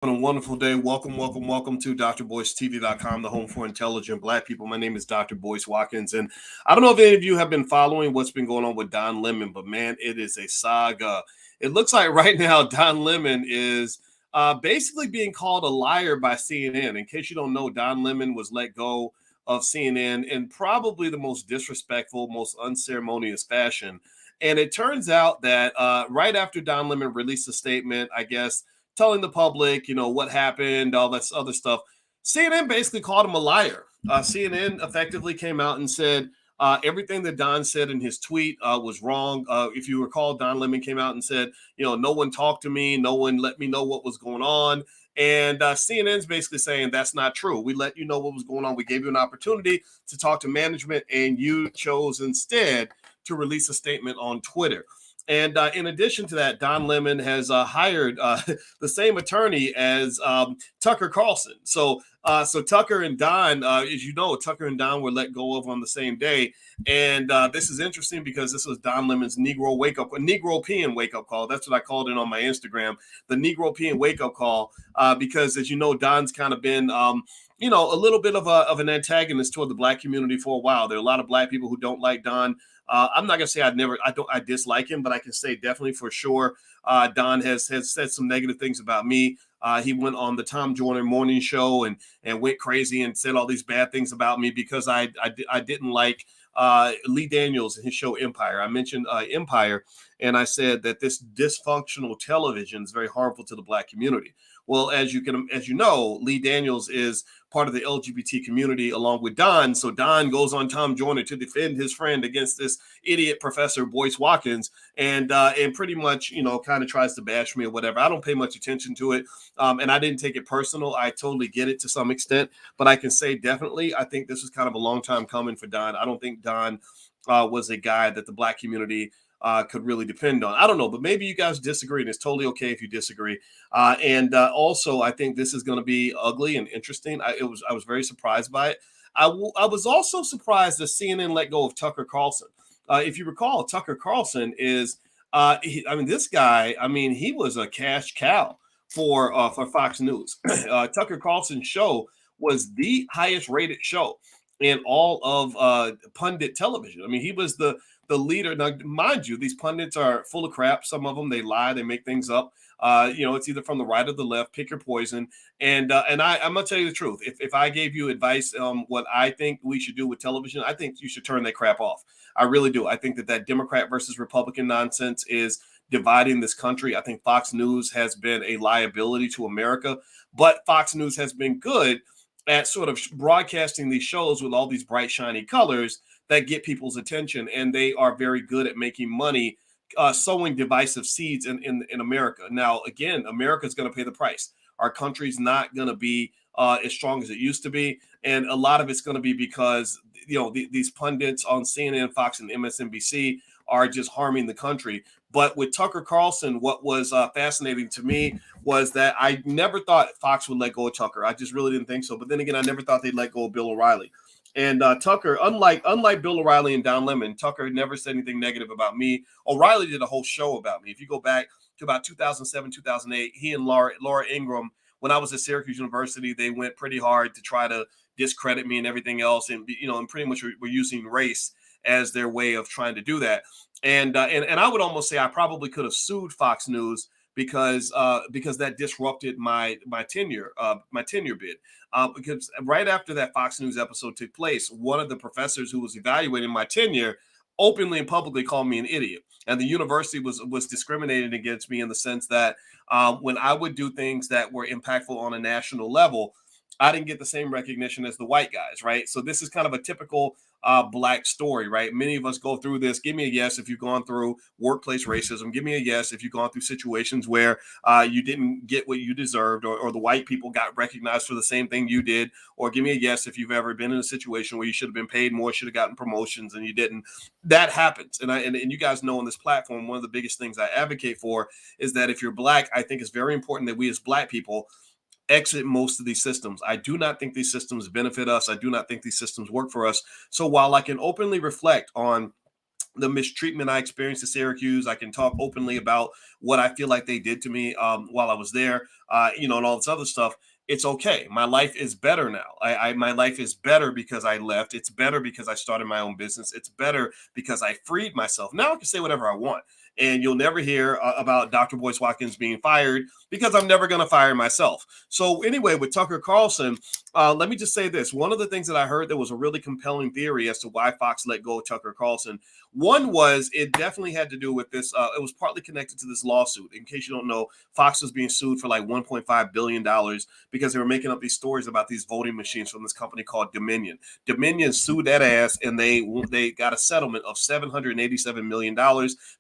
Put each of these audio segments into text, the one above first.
On a wonderful day. Welcome to drboycetv.com, the home for intelligent black people. My name is Dr. Boyce Watkins, and I don't know if any of you have been following what's been going on with Don Lemon, but man, it is a saga. It looks like right now Don Lemon is basically being called a liar by CNN. In case you don't know, Don Lemon was let go of CNN in probably the most disrespectful, most unceremonious fashion. And it turns out that right after Don Lemon released a statement, I guess, telling the public, what happened, all that other stuff. CNN basically called him a liar. CNN effectively came out and said everything that Don said in his tweet was wrong. If you recall, Don Lemon came out and said, no one talked to me, no one let me know what was going on. And CNN's basically saying that's not true. We let you know what was going on. We gave you an opportunity to talk to management, and you chose instead to release a statement on Twitter. And in addition to that, Don Lemon has hired the same attorney as Tucker Carlson. So Tucker and Don, as you know, Tucker and Don were let go of on the same day. And this is interesting because this was Don Lemon's Negropean wake up call. That's what I called it on my Instagram, the Negropean wake up call, because as you know, Don's kind of been a little bit of an antagonist toward the black community for a while. There are a lot of black people who don't like Don. I'm not gonna say I dislike him, but I can say definitely for sure Don has said some negative things about me. He went on the Tom Joyner morning show and went crazy and said all these bad things about me because I didn't like Lee Daniels and his show Empire. I mentioned Empire, and I said that this dysfunctional television is very harmful to the black community. Well, as you know, Lee Daniels is part of the LGBT community along with Don. So Don goes on Tom Joyner to defend his friend against this idiot Professor Boyce Watkins, and pretty much kind of tries to bash me or whatever. I don't pay much attention to it, and I didn't take it personal. I totally get it to some extent, but I can say definitely I think this was kind of a long time coming for Don. I don't think Don was a guy that the black community could really depend on. I don't know, but maybe you guys disagree, and it's totally okay if you disagree. And also, I think this is going to be ugly and interesting. I was very surprised by it. I was also surprised that CNN let go of Tucker Carlson. If you recall, Tucker Carlson is, this guy. I mean, he was a cash cow for Fox News. Tucker Carlson's show was the highest rated show in all of pundit television. I mean, he was the leader. Now, mind you, these pundits are full of crap. Some of them, they lie, they make things up. It's either from the right or the left. Pick your poison. And I'm gonna tell you the truth. If I gave you advice on what I think we should do with television, I think you should turn that crap off. I really do. I think that Democrat versus Republican nonsense is dividing this country. I think Fox News has been a liability to America, but Fox News has been good at sort of broadcasting these shows with all these bright, shiny colors that get people's attention, and they are very good at making money, sowing divisive seeds in America. Now, again, America is going to pay the price. Our country's not going to be as strong as it used to be, and a lot of it's going to be because these pundits on CNN, Fox, and MSNBC are just harming the country. But with Tucker Carlson, what was fascinating to me was that I never thought Fox would let go of Tucker. I just really didn't think so. But then again, I never thought they'd let go of Bill O'Reilly. And Tucker, unlike Bill O'Reilly and Don Lemon, Tucker never said anything negative about me. O'Reilly did a whole show about me. If you go back to about 2007, 2008, he and Laura Ingraham, when I was at Syracuse University, they went pretty hard to try to discredit me and everything else. And, and pretty much were using race as their way of trying to do that. And I would almost say I probably could have sued Fox News because that disrupted my tenure bid. Because right after that Fox News episode took place, one of the professors who was evaluating my tenure openly and publicly called me an idiot, and the university was discriminating against me in the sense that when I would do things that were impactful on a national level, I didn't get the same recognition as the white guys, right? So this is kind of a typical black story, right? Many of us go through this. Give me a yes if you've gone through workplace racism. Give me a yes if you've gone through situations where you didn't get what you deserved, or the white people got recognized for the same thing you did. Or give me a yes if you've ever been in a situation where you should have been paid more, should have gotten promotions, and you didn't. That happens. And you guys know on this platform, one of the biggest things I advocate for is that if you're black, I think it's very important that we as black people exit most of these systems. I do not think these systems benefit us. I do not think these systems work for us. So while I can openly reflect on the mistreatment I experienced at Syracuse. I can talk openly about what I feel like they did to me while I was there, and all this other stuff. It's okay. My life is better now. My life is better because I left. It's better because I started my own business. It's better because I freed myself. Now I can say whatever I want. And you'll never hear about Dr. Boyce Watkins being fired because I'm never going to fire myself. So anyway, with Tucker Carlson, let me just say this. One of the things that I heard that was a really compelling theory as to why Fox let go of Tucker Carlson. One was it definitely had to do with this. It was partly connected to this lawsuit. In case you don't know, Fox was being sued for like $1.5 billion because they were making up these stories about these voting machines from this company called Dominion. Dominion sued that ass, and they got a settlement of $787 million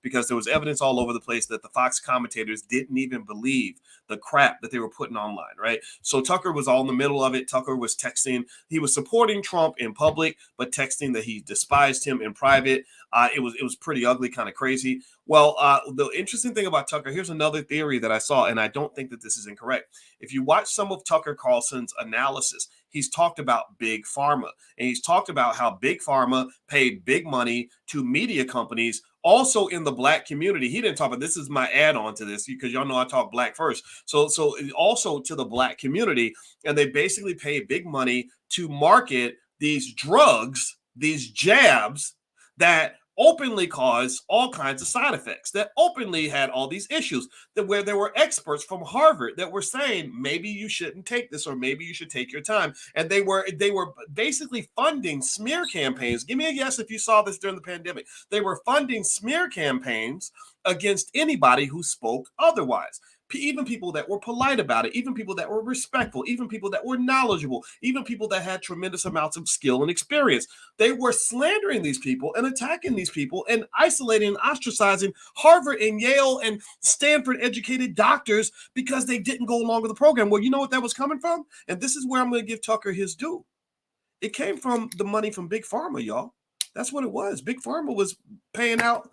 because there was evidence all over the place that the Fox commentators didn't even believe the crap that they were putting online, right? So Tucker was all in the middle of it. Tucker was texting. He was supporting Trump in public, but texting that he despised him in private. It was pretty ugly, kind of crazy. Well, the interesting thing about Tucker, here's another theory that I saw, and I don't think that this is incorrect. If you watch some of Tucker Carlson's analysis, he's talked about big pharma, and he's talked about how big pharma paid big money to media companies also in the Black community. He didn't talk about, this is my add-on to this because y'all know I talk Black first. So also to the Black community, and they basically pay big money to market these drugs, these jabs that openly caused all kinds of side effects, that openly had all these issues, that where there were experts from Harvard that were saying maybe you shouldn't take this or maybe you should take your time. And they were basically funding smear campaigns. Give me a yes if you saw this during the pandemic. They were funding smear campaigns against anybody who spoke otherwise. Even people that were polite about it, even people that were respectful, even people that were knowledgeable, even people that had tremendous amounts of skill and experience. They were slandering these people and attacking these people and isolating and ostracizing Harvard and Yale and Stanford educated doctors because they didn't go along with the program. Well, you know what that was coming from? And this is where I'm going to give Tucker his due. It came from the money from Big Pharma, y'all. That's what it was. Big Pharma was paying out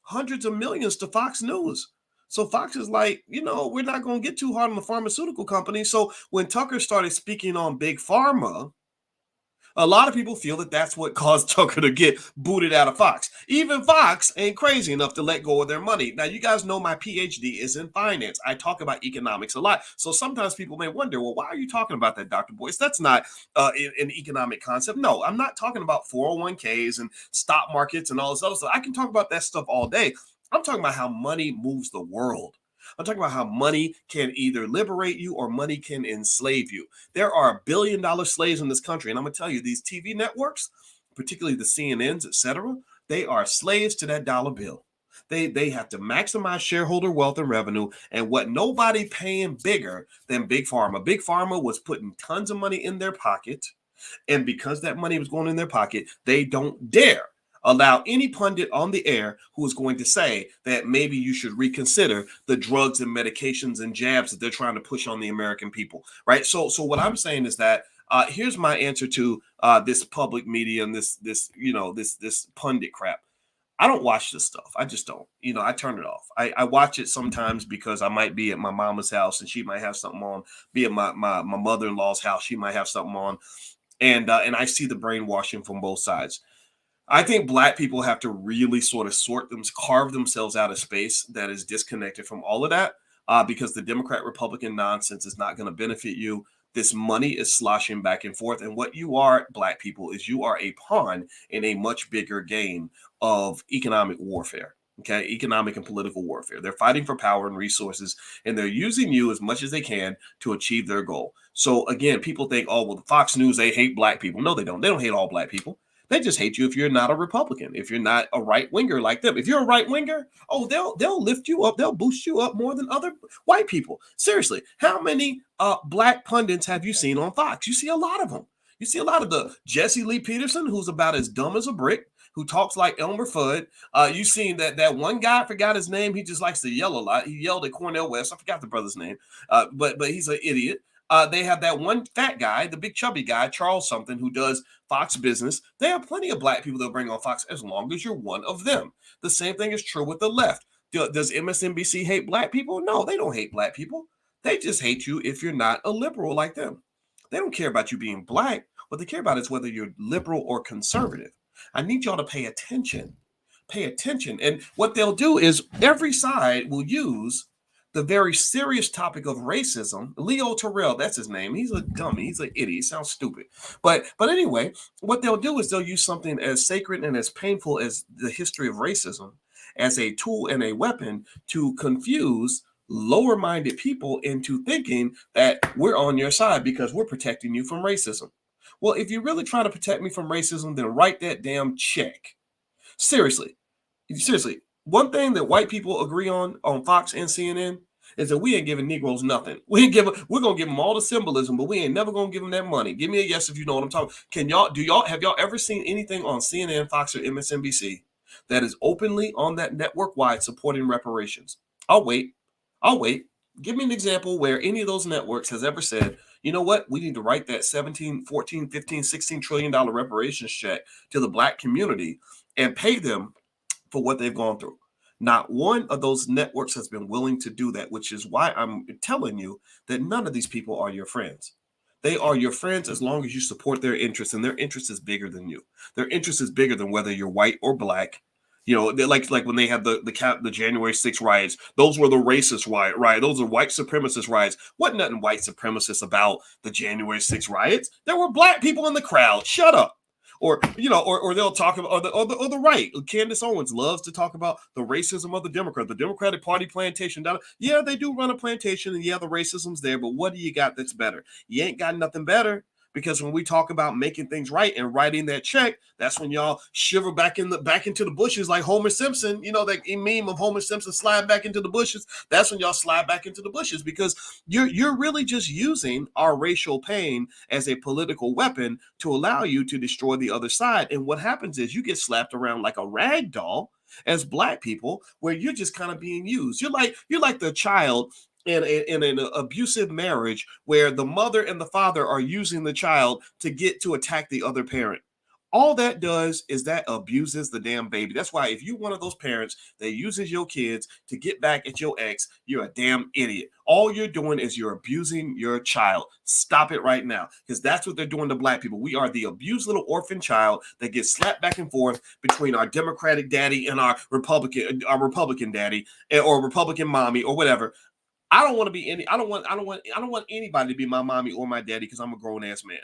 hundreds of millions to Fox News. So Fox is like, we're not going to get too hard on the pharmaceutical company. So when Tucker started speaking on Big Pharma, a lot of people feel that that's what caused Tucker to get booted out of Fox. Even Fox ain't crazy enough to let go of their money. Now, you guys know my PhD is in finance. I talk about economics a lot. So sometimes people may wonder, well, why are you talking about that, Dr. Boyce? That's not an economic concept. No, I'm not talking about 401ks and stock markets and all this other stuff. I can talk about that stuff all day. I'm talking about how money moves the world. I'm talking about how money can either liberate you or money can enslave you. There are billion-dollar slaves in this country. And I'm going to tell you, these TV networks, particularly the CNNs, et cetera, they are slaves to that dollar bill. They have to maximize shareholder wealth and revenue. And what nobody paying bigger than Big Pharma. Big Pharma was putting tons of money in their pocket. And because that money was going in their pocket, they don't dare allow any pundit on the air who is going to say that maybe you should reconsider the drugs and medications and jabs that they're trying to push on the American people, right? So what I'm saying is that here's my answer to this public media and this pundit crap. I don't watch this stuff. I just don't. I turn it off. I watch it sometimes because I might be at my mama's house and she might have something on. Be at my mother-in-law's house, she might have something on, and I see the brainwashing from both sides. I think Black people have to really sort of carve themselves out of space that is disconnected from all of that because the Democrat-Republican nonsense is not going to benefit you. This money is sloshing back and forth. And what you are, Black people, is you are a pawn in a much bigger game of economic warfare. Okay, economic and political warfare. They're fighting for power and resources, and they're using you as much as they can to achieve their goal. So again, people think, oh, well, the Fox News, they hate Black people. No, they don't. They don't hate all Black people. They just hate you if you're not a Republican, if you're not a right winger like them. If you're a right winger, oh, they'll lift you up, they'll boost you up more than other white people. Seriously, how many Black pundits have you seen on Fox? You see a lot of them. You see a lot of the Jesse Lee Peterson, who's about as dumb as a brick, who talks like Elmer Fudd. You seen that one guy, I forgot his name. He just likes to yell a lot. He yelled at Cornel West. I forgot the brother's name, but he's an idiot. They have that one fat guy, the big chubby guy, Charles something, who does Fox Business. They have plenty of Black people they'll bring on Fox as long as you're one of them. The same thing is true with the left. Does MSNBC hate Black people? No, they don't hate Black people. They just hate you if you're not a liberal like them. They don't care about you being Black. What they care about is whether you're liberal or conservative. I need y'all to pay attention pay attention. And what they'll do is every side will use the very serious topic of racism. Leo Terrell, that's his name. He's a dummy. He's an idiot. He sounds stupid. But anyway, what they'll do is they'll use something as sacred and as painful as the history of racism as a tool and a weapon to confuse lower-minded people into thinking that we're on your side because we're protecting you from racism. Well, if you're really trying to protect me from racism, then write that damn check. Seriously. One thing that white people agree on Fox and CNN is that we ain't giving Negroes nothing. We're gonna give them all the symbolism, but we ain't never gonna give them that money. Give me a yes if you know what I'm talking. Have y'all ever seen anything on CNN, Fox, or MSNBC that is openly on that network wide supporting reparations? I'll wait. Give me an example where any of those networks has ever said, you know what, we need to write that 17, 14, 15, 16 trillion dollar reparations check to the black community and pay them for what they've gone through. Not one of those networks has been willing to do that, which is why I'm telling you that none of these people are your friends. They are your friends as long as you support their interests, and their interest is bigger than you. Their interest is bigger than whether you're white or black. You know, like when they had the January 6th riots, those were the racist riot. Those are white supremacist riots. Wasn't nothing white supremacist about the January 6th riots. There were black people in the crowd. Shut up. Or they'll talk about the right. Candace Owens loves to talk about the racism of the Democratic Party plantation. Yeah, they do run a plantation, and yeah, the racism's there. But what do you got that's better? You ain't got nothing better. Because when we talk about making things right and writing that check, that's when y'all shiver back into the bushes like Homer Simpson. You know that meme of Homer Simpson slide back into the bushes. That's when y'all slide back into the bushes because you're really just using our racial pain as a political weapon to allow you to destroy the other side. And what happens is you get slapped around like a rag doll as black people, where you're just kind of being used. You're like the child in an abusive marriage where the mother and the father are using the child to attack the other parent. All that does is that abuses the damn baby. That's why if you're one of those parents that uses your kids to get back at your ex, you're a damn idiot. All you're doing is you're abusing your child. Stop it right now, because that's what they're doing to black people. We are the abused little orphan child that gets slapped back and forth between our Democratic daddy and our Republican daddy or Republican mommy or whatever. I don't want anybody to be my mommy or my daddy because I'm a grown ass man.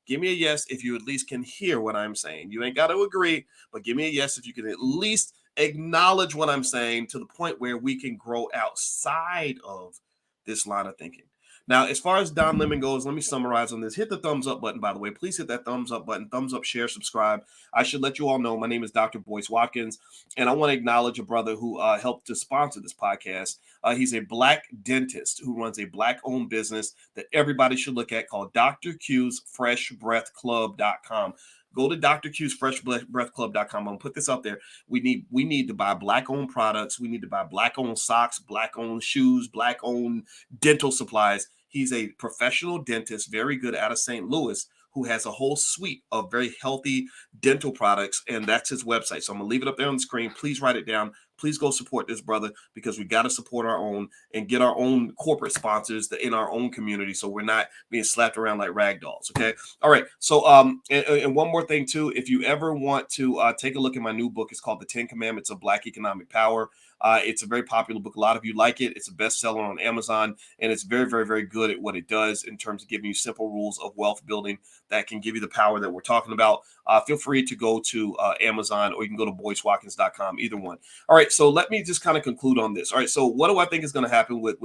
Give me a yes if you at least can hear what I'm saying. You ain't got to agree, but give me a yes if you can at least acknowledge what I'm saying to the point where we can grow outside of this line of thinking. Now, as far as Don Lemon goes, let me summarize on this. Hit the thumbs up button, by the way. Please hit that thumbs up button. Thumbs up, share, subscribe. I should let you all know my name is Dr. Boyce Watkins, and I want to acknowledge a brother who helped to sponsor this podcast. He's a black dentist who runs a black-owned business that everybody should look at called Dr. Q's FreshBreathClub.com. Go to Dr. Q's FreshBreathClub.com. I'm going to put this up there. We need to buy black-owned products. We need to buy black-owned socks, black-owned shoes, black-owned dental supplies. He's a professional dentist, very good, out of St. Louis, who has a whole suite of very healthy dental products, and that's his website. So I'm going to leave it up there on the screen. Please write it down. Please go support this brother because we got to support our own and get our own corporate sponsors in our own community so we're not being slapped around like rag dolls, okay? All right, so and one more thing too, if you ever want to take a look at my new book, it's called The 10 Commandments of Black Economic Power. It's a very popular book. A lot of you like it. It's a bestseller on Amazon, and it's very, very, very good at what it does in terms of giving you simple rules of wealth building that can give you the power that we're talking about. Feel free to go to Amazon, or you can go to BoyceWatkins.com, either one. All right, so let me just kind of conclude on this. All right, so what do I think is going to happen with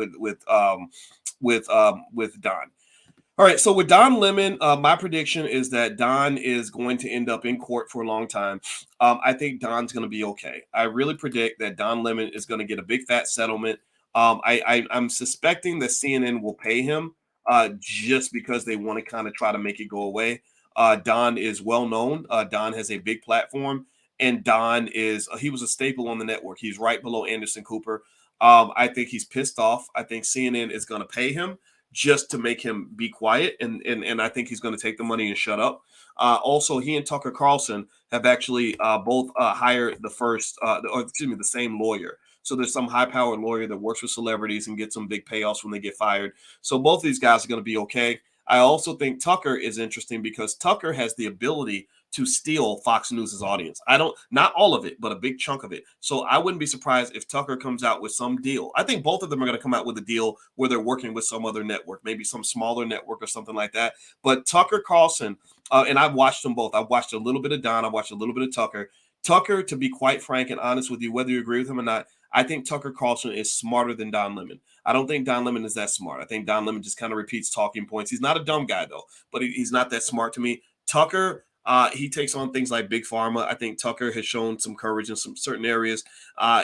Don? All right, so with Don Lemon, my prediction is that Don is going to end up in court for a long time. I think Don's going to be okay. I really predict that Don Lemon is going to get a big fat settlement. I'm suspecting that CNN will pay him just because they want to kind of try to make it go away. Don is well known. Don has a big platform, and Don he was a staple on the network. He's right below Anderson Cooper. I think he's pissed off. I think CNN is going to pay him just to make him be quiet, and I think he's going to take the money and shut up. Also, he and Tucker Carlson have actually both hired the same lawyer. So there's some high-powered lawyer that works with celebrities and gets some big payoffs when they get fired. So both these guys are going to be okay. I also think Tucker is interesting because Tucker has the ability to steal Fox News's audience. Not all of it, but a big chunk of it. So I wouldn't be surprised if Tucker comes out with some deal. I think both of them are going to come out with a deal where they're working with some other network, maybe some smaller network or something like that. But Tucker Carlson, and I've watched them both. I've watched a little bit of Don. I've watched a little bit of Tucker. Tucker, to be quite frank and honest with you, whether you agree with him or not, I think Tucker Carlson is smarter than Don Lemon. I don't think Don Lemon is that smart. I think Don Lemon just kind of repeats talking points. He's not a dumb guy, though, but he's not that smart to me. Tucker, he takes on things like Big Pharma. I think Tucker has shown some courage in some certain areas,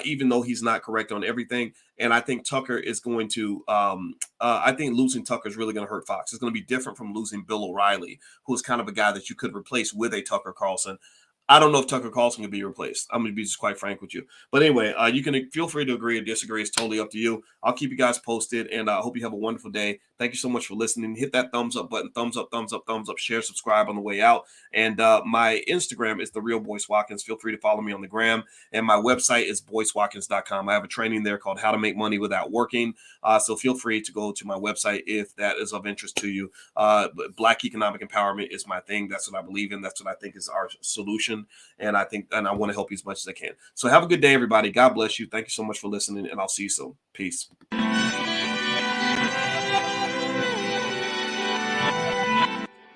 even though he's not correct on everything. And I think Tucker is going to I think losing Tucker is really going to hurt Fox. It's going to be different from losing Bill O'Reilly, who is kind of a guy that you could replace with a Tucker Carlson. I don't know if Tucker Carlson can be replaced. I'm going to be just quite frank with you. But anyway, you can feel free to agree or disagree. It's totally up to you. I'll keep you guys posted, and I hope you have a wonderful day. Thank you so much for listening. Hit that thumbs up button. Thumbs up, thumbs up, thumbs up. Share, subscribe on the way out. And my Instagram is The Real Boyce Watkins. Feel free to follow me on the gram. And my website is boycewatkins.com. I have a training there called How to Make Money Without Working. So feel free to go to my website if that is of interest to you. Black economic empowerment is my thing. That's what I believe in. That's what I think is our solution. And I want to help you as much as I can. So have a good day, everybody. God bless you. Thank you so much for listening, and I'll see you soon. Peace.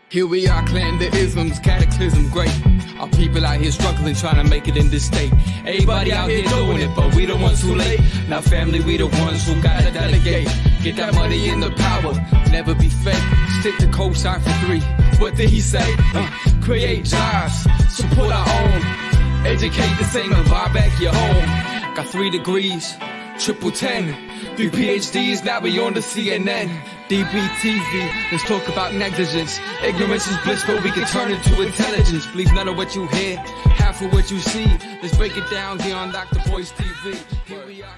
Here we are, clan the isms, cataclysm, great. Our people out here struggling, trying to make it in this state. Everybody out here doing it, but we the ones too late. Now family, we the ones who gotta delegate. Get that money in the power, never be fake. Stick to cosign for 3. What did he say? Create jobs, support our own. Educate the same and buy back your home. Got 3 degrees, triple 10. 3 PhDs, now we on the CNN. DBTV, let's talk about negligence. Ignorance is bliss, but we can turn it to intelligence. Believe none of what you hear, half of what you see. Let's break it down here on Dr. Boyce TV. Here we are.